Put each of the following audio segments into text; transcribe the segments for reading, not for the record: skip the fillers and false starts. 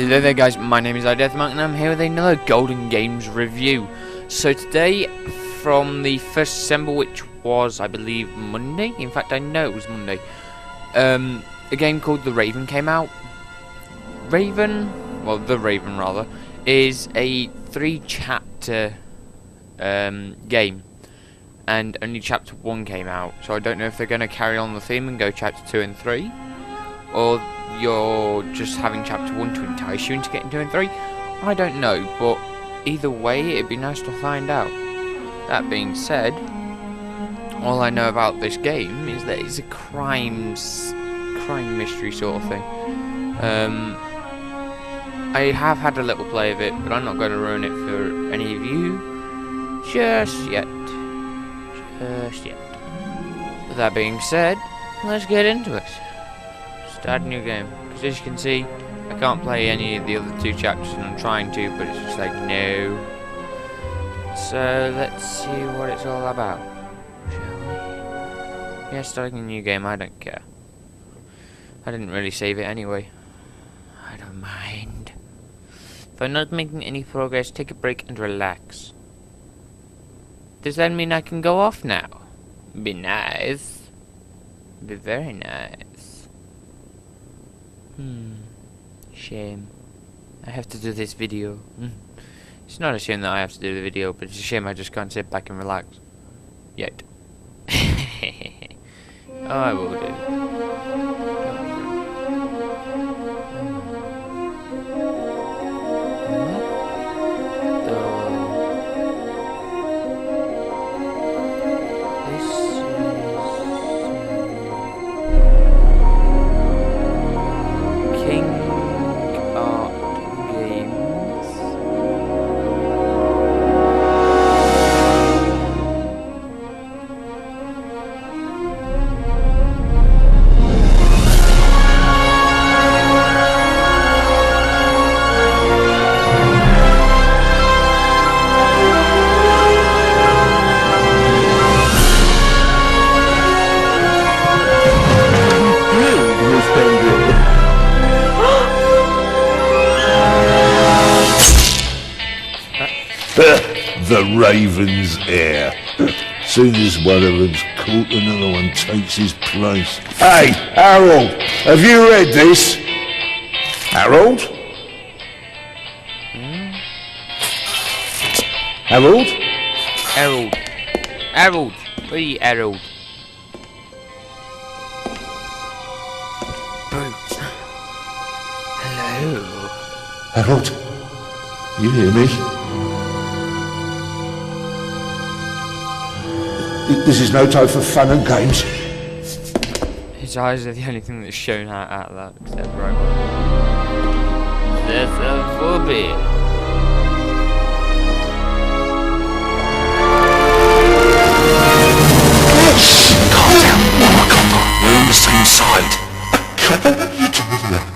Hello there guys, my name is iDeathMonk and I'm here with another Golden Games review. So today, from the 1st December, which was, I believe, Monday? In fact, I know it was Monday. A game called The Raven came out. The Raven rather, is a 3-chapter game. And only chapter 1 came out. So I don't know if they're going to carry on the theme and go chapter 2 and 3. Or you're just having chapter 1 to entice you into getting 2 and 3. I don't know, but either way, it'd be nice to find out. That being said, all I know about this game is that it's a crime mystery sort of thing. I have had a little play of it, but I'm not going to ruin it for any of you just yet. With that being said, let's get into it. Start a new game, because as you can see, I can't play any of the other 2 chapters and I'm trying to, but it's just like, no. So, let's see what it's all about, shall we? Yeah, starting a new game, I don't care. I didn't really save it anyway. I don't mind. If I'm not making any progress, take a break and relax. Does that mean I can go off now? Be nice. Be very nice. Shame. I have to do this video. It's not a shame that I have to do the video, but it's a shame I just can't sit back and relax. Yet. Oh, I will do. The Raven's heir. Soon as one of them's caught, another one takes his place. Hey, Harold, have you read this? Harold? Harold? Harold! Where are you, Harold? Boots. Hello? Harold? You hear me? This is no time for fun and games. His eyes are the only thing that's shown out of that, except right. That's a phobia. Calm down, Mama. We're on the same side.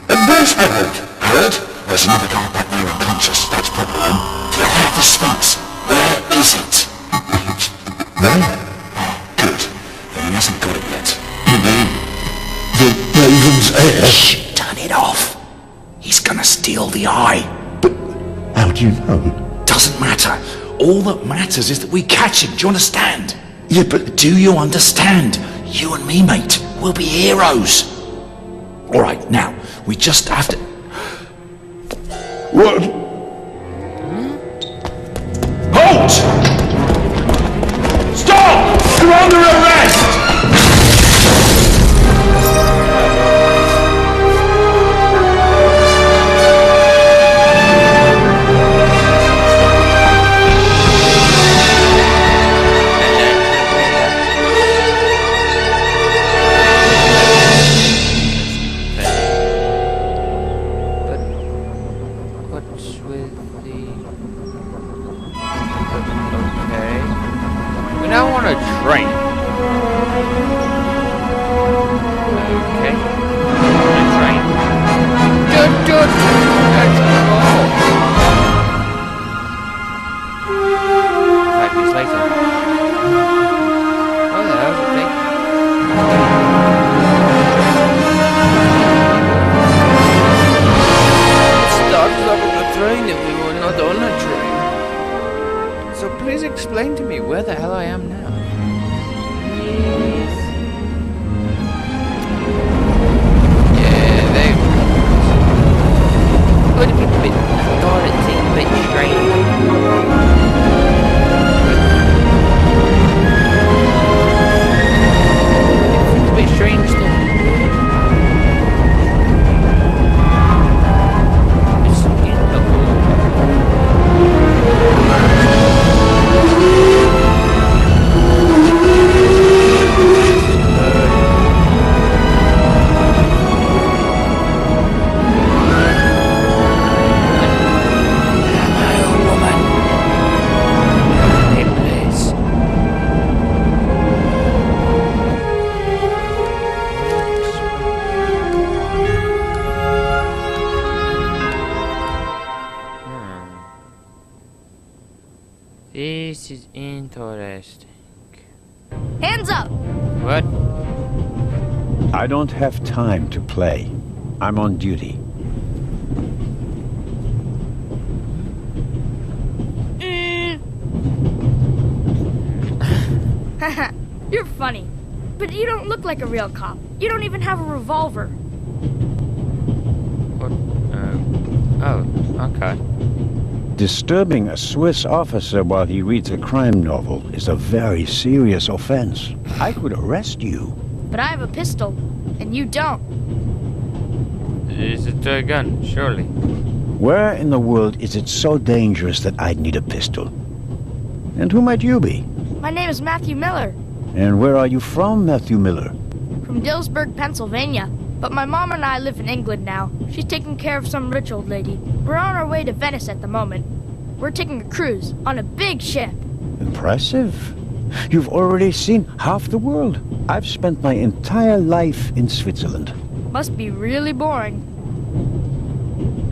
There's Harold. Harold? There's another guy back there unconscious. That's probably him. They'll have the Sphinx. Where is it? There? He hasn't got it yet. The Raven's heir? Shh! Turn it off! He's gonna steal the eye. But how do you know? Doesn't matter. All that matters is that we catch him, do you understand? Yeah, but... Do you understand? You and me, mate, we'll be heroes. Alright, now, we just have to... What? Halt! Stop! You're under arrest! But what's with the... Interesting. Hands up! What? I don't have time to play. I'm on duty. Haha, you're funny. But you don't look like a real cop. You don't even have a revolver. What? Oh, okay. Disturbing a Swiss officer while he reads a crime novel is a very serious offense. I could arrest you. But I have a pistol, and you don't. Is it a gun? Surely. Where in the world is it so dangerous that I'd need a pistol? And who might you be? My name is Matthew Miller, And where are you from, Matthew Miller? from Dillsburg, Pennsylvania. But my mom and I live in England now. She's taking care of some rich old lady. We're on our way to Venice at the moment. We're taking a cruise on a big ship. Impressive. You've already seen half the world. I've spent my entire life in Switzerland. Must be really boring.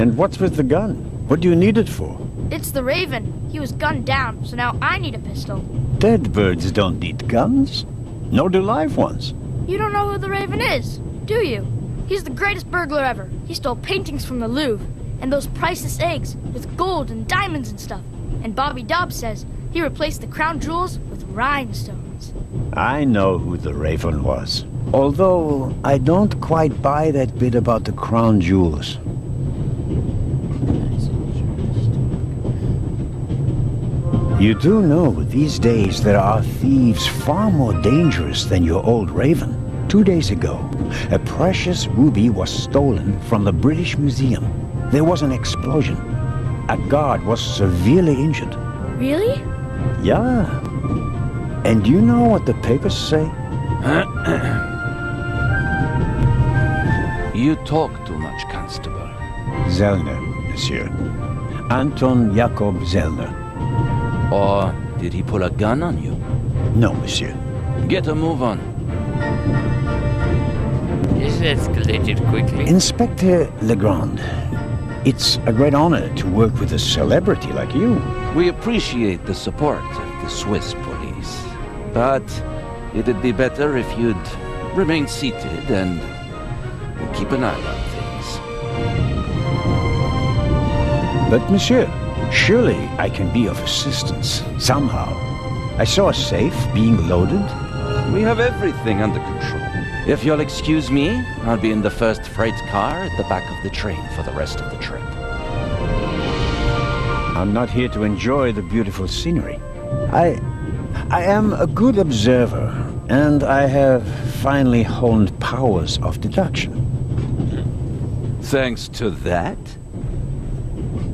And what's with the gun? What do you need it for? It's the Raven. He was gunned down, so now I need a pistol. Dead birds don't need guns. Nor do live ones. You don't know who the Raven is, do you? He's the greatest burglar ever. He stole paintings from the Louvre, and those priceless eggs with gold and diamonds and stuff. And Bobby Dobbs says he replaced the crown jewels with rhinestones. I know who the Raven was. Although, I don't quite buy that bit about the crown jewels. That's interesting. You do know these days there are thieves far more dangerous than your old Raven. 2 days ago, a precious ruby was stolen from the British Museum. There was an explosion. A guard was severely injured. Really? Yeah. And you know what the papers say? You talk too much, Constable. Zellner, monsieur. Anton Jakob Zellner. Or did he pull a gun on you? No, monsieur. Get a move on. This escalated quickly. Inspector Legrand, it's a great honor to work with a celebrity like you. We appreciate the support of the Swiss police. But it'd be better if you'd remain seated and keep an eye on things. But monsieur, surely I can be of assistance, somehow. I saw a safe being loaded. We have everything under control. If you'll excuse me, I'll be in the first freight car at the back of the train for the rest of the trip. I'm not here to enjoy the beautiful scenery. I am a good observer, and I have finally honed powers of deduction. Thanks to that?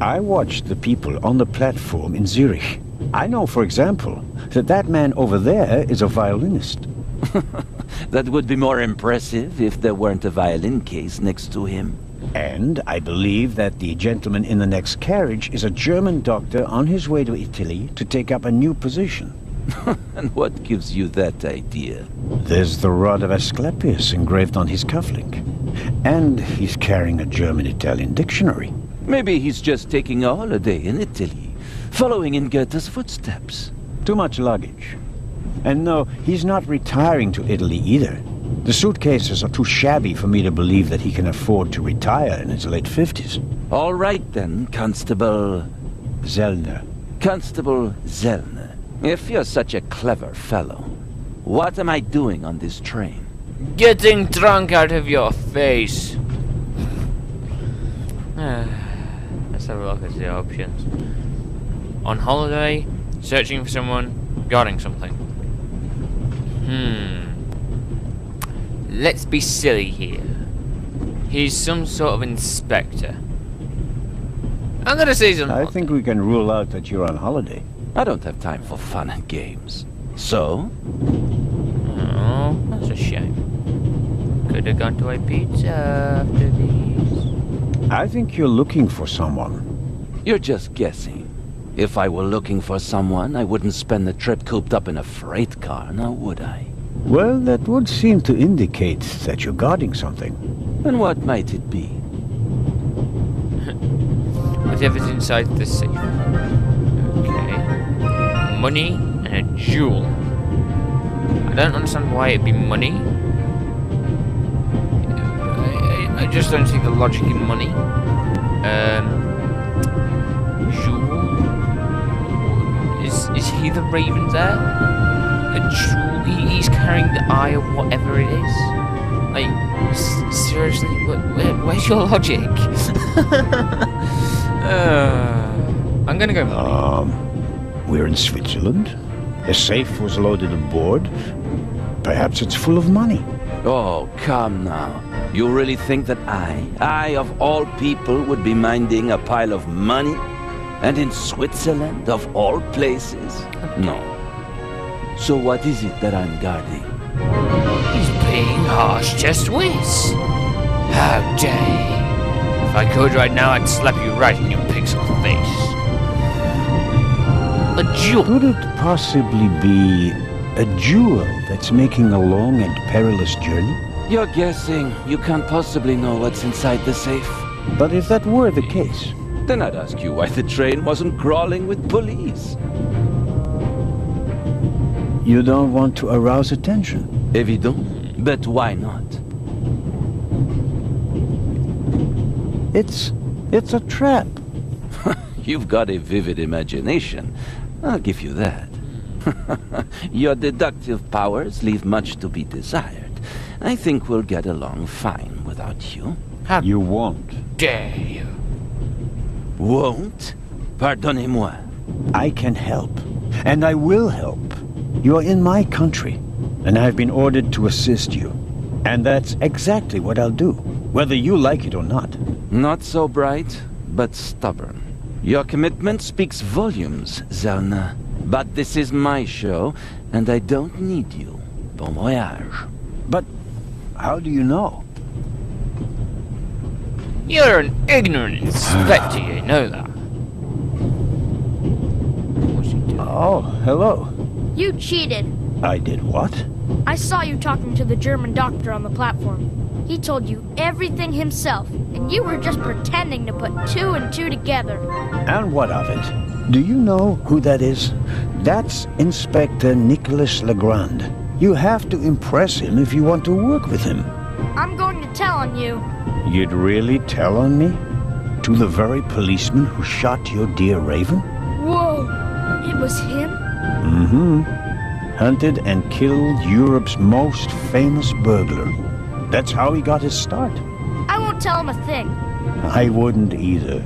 I watched the people on the platform in Zurich. I know, for example, that that man over there is a violinist. That would be more impressive if there weren't a violin case next to him. And I believe that the gentleman in the next carriage is a German doctor on his way to Italy to take up a new position. And what gives you that idea? There's the rod of Asclepius engraved on his cufflink. And he's carrying a German-Italian dictionary. Maybe he's just taking a holiday in Italy, following in Goethe's footsteps. Too much luggage. And no, he's not retiring to Italy either. The suitcases are too shabby for me to believe that he can afford to retire in his late 50s. All right then, Constable... Zellner. Constable Zellner. If you're such a clever fellow, what am I doing on this train? Getting drunk out of your face. Let's have a look at the options. On holiday, searching for someone, guarding something. Let's be silly here. He's some sort of inspector. I'm gonna say something. I think we can rule out that you're on holiday. I don't have time for fun and games. So? Oh, that's a shame. Could have gone to a pizza after these. I think you're looking for someone. You're just guessing. If I were looking for someone, I wouldn't spend the trip cooped up in a freight car, now would I? Well, that would seem to indicate that you're guarding something. And what might it be? Whatever's inside the safe. Okay. Money and and a jewel. I don't understand why it'd be money. I just don't see the logic in money. Jewel? Is he the Raven's heir? A jewel? He's carrying the eye of whatever it is? Like, seriously? Where's your logic? I'm gonna go money. We're in Switzerland. A safe was loaded aboard. Perhaps it's full of money. Oh, come now. You really think that I of all people, would be minding a pile of money? And in Switzerland, of all places? No. So what is it that I'm guarding? He's being harsh to Swiss. How dare you? If I could right now, I'd slap you right in your pixel face. A jewel. Could it possibly be a jewel that's making a long and perilous journey? You're guessing. You can't possibly know what's inside the safe. But if that were the case, Then I'd ask you why the train wasn't crawling with police. you don't want to arouse attention. Évident. But why not? It's a trap. You've got a vivid imagination. I'll give you that. Your deductive powers leave much to be desired. I think we'll get along fine without you. You won't. Dare you? Won't? Pardonnez-moi. I can help. And I will help. You're in my country, and I've been ordered to assist you. And that's exactly what I'll do, whether you like it or not. Not so bright, but stubborn. Your commitment speaks volumes, Zelna. But this is my show, and I don't need you. Bon voyage. But how do you know? You're an ignorant inspector, you know that. What's he doing? Oh, hello. You cheated. I did what? I saw you talking to the German doctor on the platform. He told you everything himself, and you were just pretending to put two and two together. And what of it? Do you know who that is? That's Inspector Nicholas Legrand. You have to impress him if you want to work with him. I'm going to tell on you. You'd really tell on me? To the very policeman who shot your dear Raven? Whoa! It was him? Mm-hmm. Hunted and killed Europe's most famous burglar. That's how he got his start. I won't tell him a thing. I wouldn't either.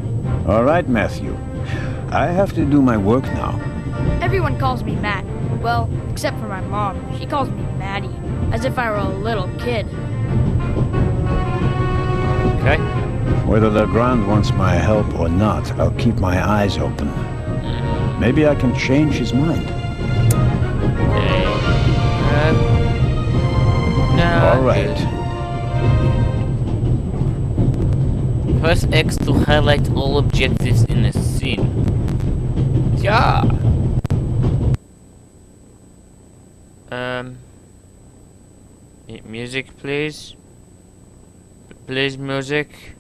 All right, Matthew. I have to do my work now. Everyone calls me Matt. Well, except for my mom. She calls me Maddie, as if I were a little kid. Okay. Whether Legrand wants my help or not, I'll keep my eyes open. Maybe I can change his mind. No. All right. Press X to highlight all objectives in a scene. Yeah. Music, please. Please, music.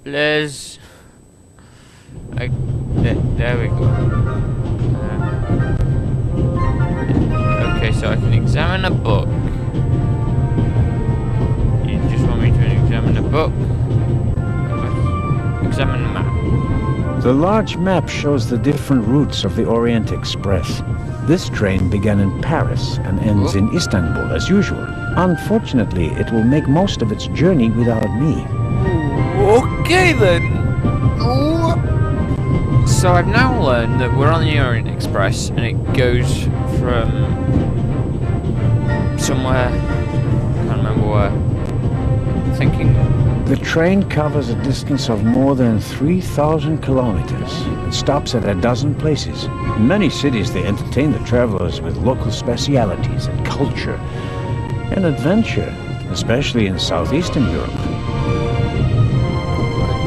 Please. There we go. Okay, so I can examine a book. You just want me to examine a book? Examine a map. The large map shows the different routes of the Orient Express. This train began in Paris and ends in Istanbul as usual. Unfortunately, it will make most of its journey without me. Okay then. So I've now learned that we're on the Orient Express and it goes from somewhere, can't remember where. I'm thinking. The train covers a distance of more than 3,000 kilometers. It stops at a dozen places. In many cities, they entertain the travelers with local specialities and culture and adventure, especially in southeastern Europe.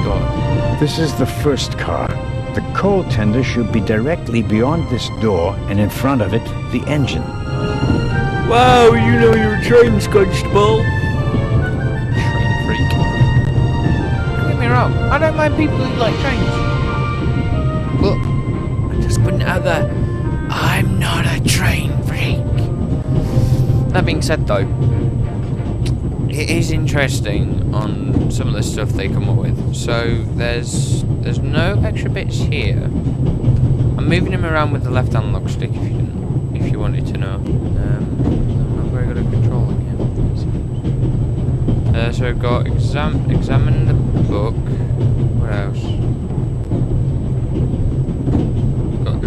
God. This is the first car. The coal tender should be directly beyond this door, and in front of it, the engine. Wow, you know your trains, constable. Train freak. Don't get me wrong, I don't mind people who like trains. But I just put it out there, I'm not said though, it is interesting on some of the stuff they come up with. So there's no extra bits here. I'm moving him around with the left analog stick if you wanted to know. I'm not very good at controlling him. So we've got examine the book. What else? Got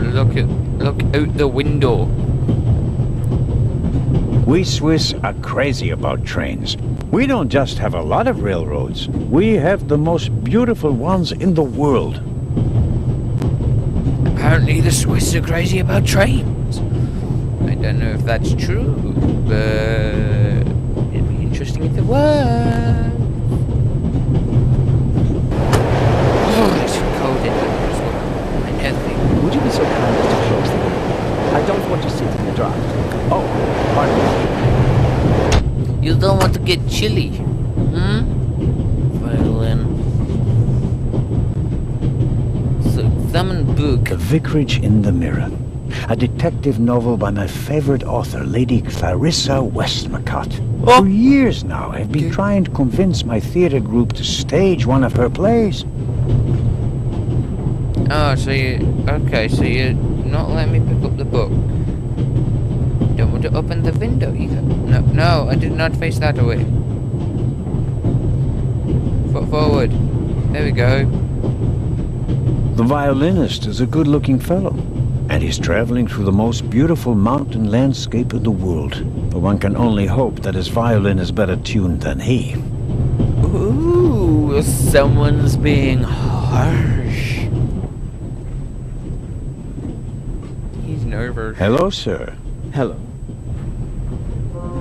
look out the window. We Swiss are crazy about trains. We don't just have a lot of railroads. We have the most beautiful ones in the world. Apparently the Swiss are crazy about trains. I don't know if that's true, but it'd be interesting if it was. Oh, it's cold in here as well. I know things. Would you be so kind as to close the window? I don't want to sit in the dark. Oh, pardon me. You don't want to get chilly, Violin. So examine book. The Vicarage in the Mirror. A detective novel by my favorite author, Lady Clarissa Westmacott. Oh. For years now, I've been trying to convince my theater group to stage one of her plays. Oh, so you're not letting me pick up the book. Don't want to open the window either. No, I did not face that away. Foot forward. There we go. The violinist is a good-looking fellow, and he's traveling through the most beautiful mountain landscape in the world. But one can only hope that his violin is better tuned than he. Ooh, someone's being harsh. He's nervous. Hello, sir. Hello.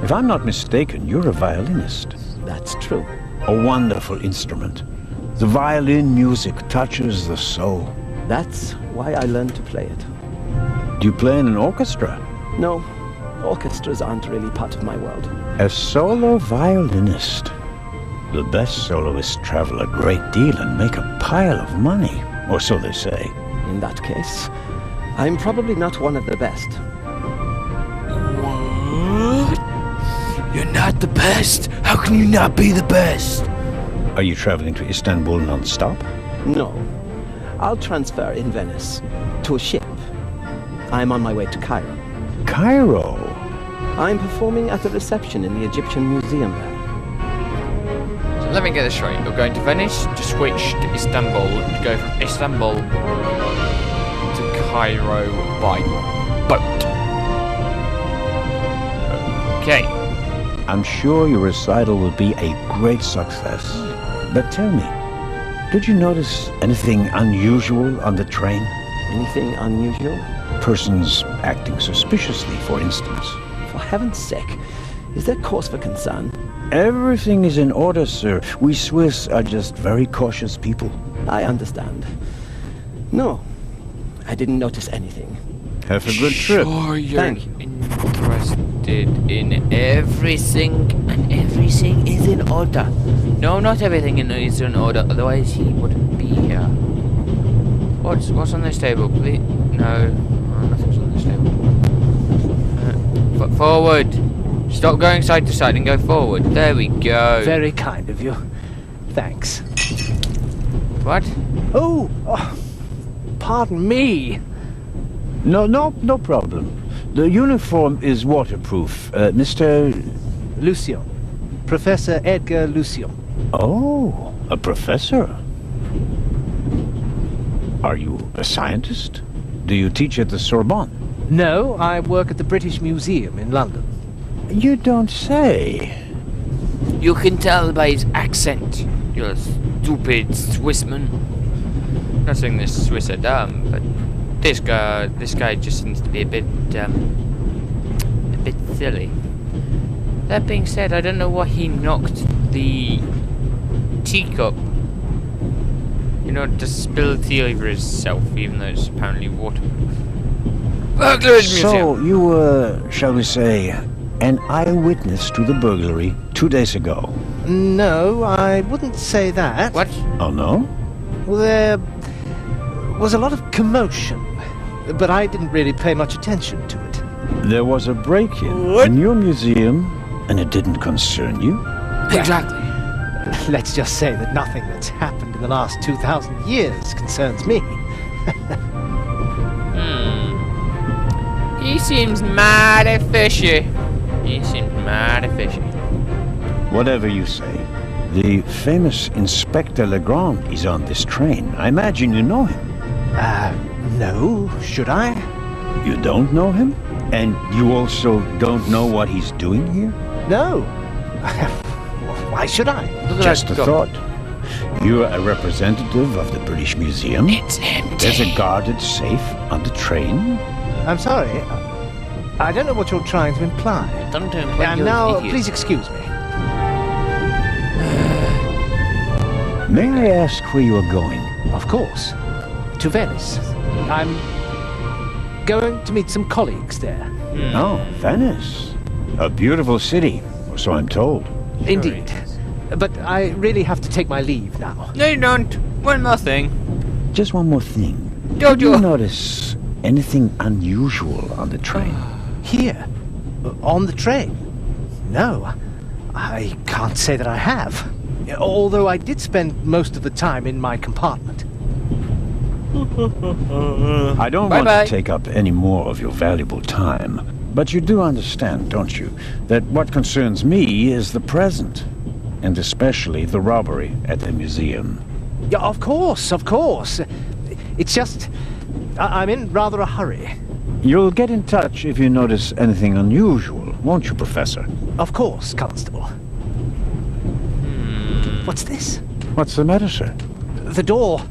If I'm not mistaken, you're a violinist. That's true. A wonderful instrument. The violin music touches the soul. That's why I learned to play it. Do you play in an orchestra? No, orchestras aren't really part of my world. A solo violinist. The best soloists travel a great deal and make a pile of money, or so they say. In that case, I'm probably not one of the best. What? You're not the best? How can you not be the best? Are you traveling to Istanbul non-stop? No. I'll transfer in Venice to a ship. I'm on my way to Cairo. Cairo? I'm performing at the reception in the Egyptian Museum there. So let me get this straight. You're going to Venice to switch to Istanbul, to go from Istanbul to Cairo by boat. Okay. I'm sure your recital will be a great success. But tell me, did you notice anything unusual on the train? Anything unusual? Persons acting suspiciously, for instance. For heaven's sake, is there cause for concern? Everything is in order, sir. We Swiss are just very cautious people. I understand. No, I didn't notice anything. Have a good trip. Sure, you're Thank you. interested in everything, and everything is in order. No, not everything is in order, otherwise he wouldn't be here. What's on this table, please? No, nothing's on this table. Foot forward. Stop going side to side and go forward. There we go. Very kind of you. Thanks. What? Oh, pardon me. No problem. The uniform is waterproof. Mr. Lucian. Professor Edgar Lucian. Oh, a professor. Are you a scientist? Do you teach at the Sorbonne? No, I work at the British Museum in London. You don't say. You can tell by his accent. You're a stupid Swissman. Not saying the Swiss are dumb, but this guy just seems to be a bit silly. That being said, I don't know why he knocked the teacup. You know, to spill tea over himself, even though it's apparently waterproof. Burglars So museum. you were, shall we say, an eyewitness to the burglary 2 days ago. No, I wouldn't say that. What? Oh no? Well, there was a lot of commotion, but I didn't really pay much attention to it. There was a break-in What? in your museum And it didn't concern you? Exactly. Let's just say that nothing that's happened in the last 2,000 years concerns me. He seems mighty fishy. Whatever you say. The famous Inspector Legrand is on this train. I imagine you know him. No, should I? You don't know him? And you also don't know what he's doing here? No. Why should I? Just a thought. You're a representative of the British Museum. It's empty. There's a guarded safe on the train. I'm sorry. I don't know what you're trying to imply. Don't imply And you're an now, idiot. please excuse me. May I ask where you are going? Of course. To Venice. I'm going to meet some colleagues there. Oh, Venice. A beautiful city, or so I'm told. Indeed. But I really have to take my leave now. No, you don't. One more thing. Just one more thing. Don't Did you you? notice anything unusual on the train? Here? On the train? No. I can't say that I have. Although I did spend most of the time in my compartment. I don't want Bye-bye. to take up any more of your valuable time, but you do understand, don't you, that what concerns me is the present, and especially the robbery at the museum. Yeah, of course, of course. It's just... I'm in rather a hurry. You'll get in touch if you notice anything unusual, won't you, Professor? Of course, Constable. What's this? What's the matter, sir? The door.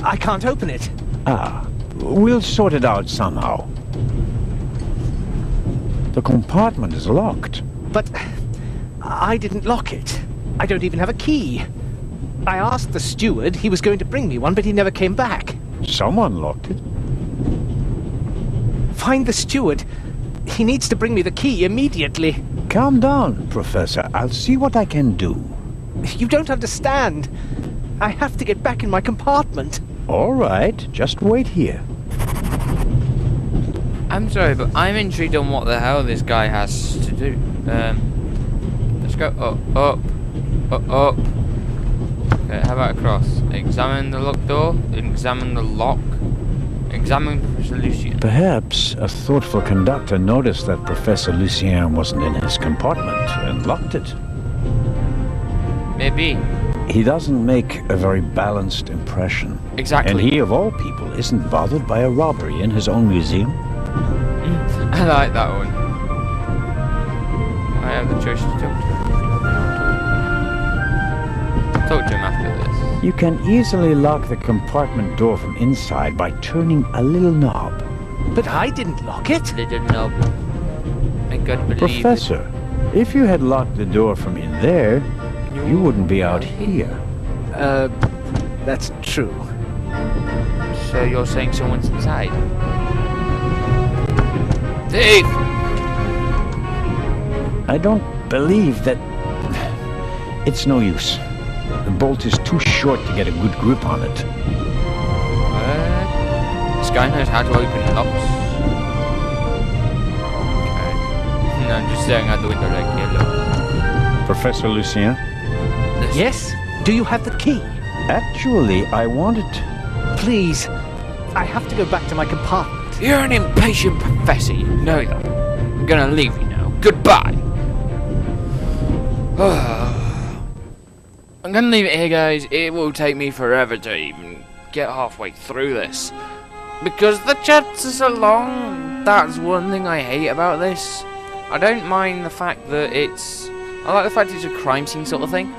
I can't open it. Ah, we'll sort it out somehow. The compartment is locked. But I didn't lock it. I don't even have a key. I asked the steward. He was going to bring me one, but he never came back. Someone locked it. Find the steward. He needs to bring me the key immediately. Calm down, Professor. I'll see what I can do. You don't understand. I have to get back in my compartment. All right, just wait here. I'm sorry, but I'm intrigued on what the hell this guy has to do. Let's go up. Okay, how about across? Examine the locked door. Examine the lock. Examine Professor Lucien. Perhaps a thoughtful conductor noticed that Professor Lucien wasn't in his compartment and locked it. Maybe. He doesn't make a very balanced impression. Exactly. And he, of all people, isn't bothered by a robbery in his own museum. I like that one. I have the choice to talk to him. Talk to him after this. You can easily lock the compartment door from inside by turning a little knob. But I didn't lock it. Little knob. I gotta believe Professor, if you had locked the door from in there, you wouldn't be out here. That's true. it. So you're saying someone's inside? Thief! I don't believe that... It's no use. The bolt is too short to get a good grip on it. This guy knows how to open locks. Okay. No, I'm just staring out the window like, yeah, look. Professor Lucien? Yes? Do you have the key? Actually, I wanted... Please. I have to go back to my compartment. You're an impatient professor, you know that. I'm gonna leave you now. Goodbye! I'm gonna leave it here, guys. It will take me forever to even get halfway through this. Because the chapters are long. That's one thing I hate about this. I don't mind the fact that it's... I like the fact it's a crime scene sort of thing.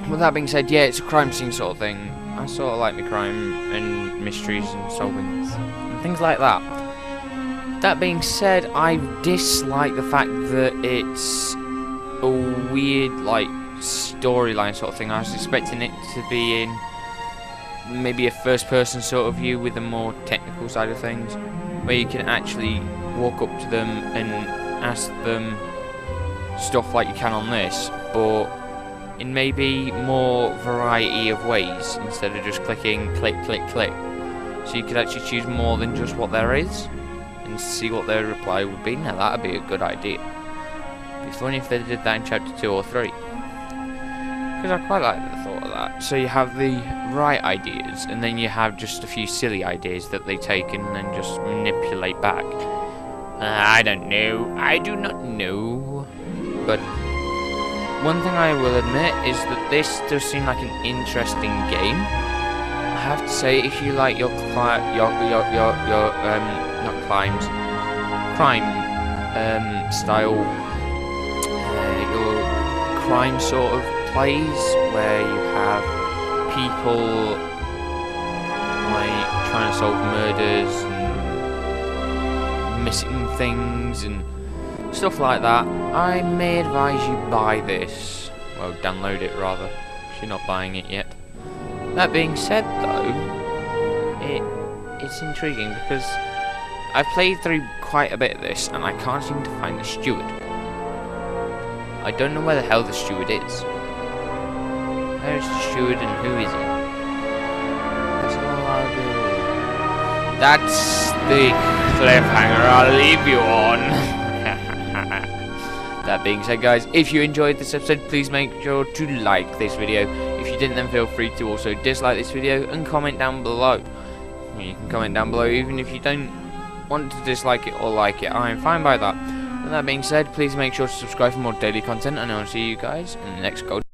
With that being said, yeah, it's a crime scene sort of thing. I sort of like my crime and mysteries and solvings and things like that. That being said, I dislike the fact that it's a weird, like, storyline sort of thing. I was expecting it to be in maybe a first-person sort of view with a more technical side of things, where you can actually walk up to them and ask them stuff like you can on this, but in maybe more variety of ways instead of just clicking click click click. So you could actually choose more than just what there is and see what their reply would be. Now that'd be a good idea. It'd be funny if they did that in chapter 2 or 3. Because I quite like the thought of that. So you have the right ideas, and then you have just a few silly ideas that they take and then just manipulate back. I don't know. I do not know. But one thing I will admit is that this does seem like an interesting game. I have to say, if you like your crime style, your crime sort of plays where you have people like trying to solve murders and missing things and stuff like that, I may advise you buy this. Well, download it rather, if you're not buying it yet. That being said though, it's intriguing because I've played through quite a bit of this and I can't seem to find the steward. I don't know where the hell the steward is. Where's the steward and who is he? That's all I'll do. That's the cliffhanger I'll leave you on. That being said, guys, if you enjoyed this episode, please make sure to like this video. If you didn't, then feel free to also dislike this video and comment down below. You can comment down below even if you don't want to dislike it or like it. I am fine by that. And that being said, please make sure to subscribe for more daily content, and I'll see you guys in the next Gold.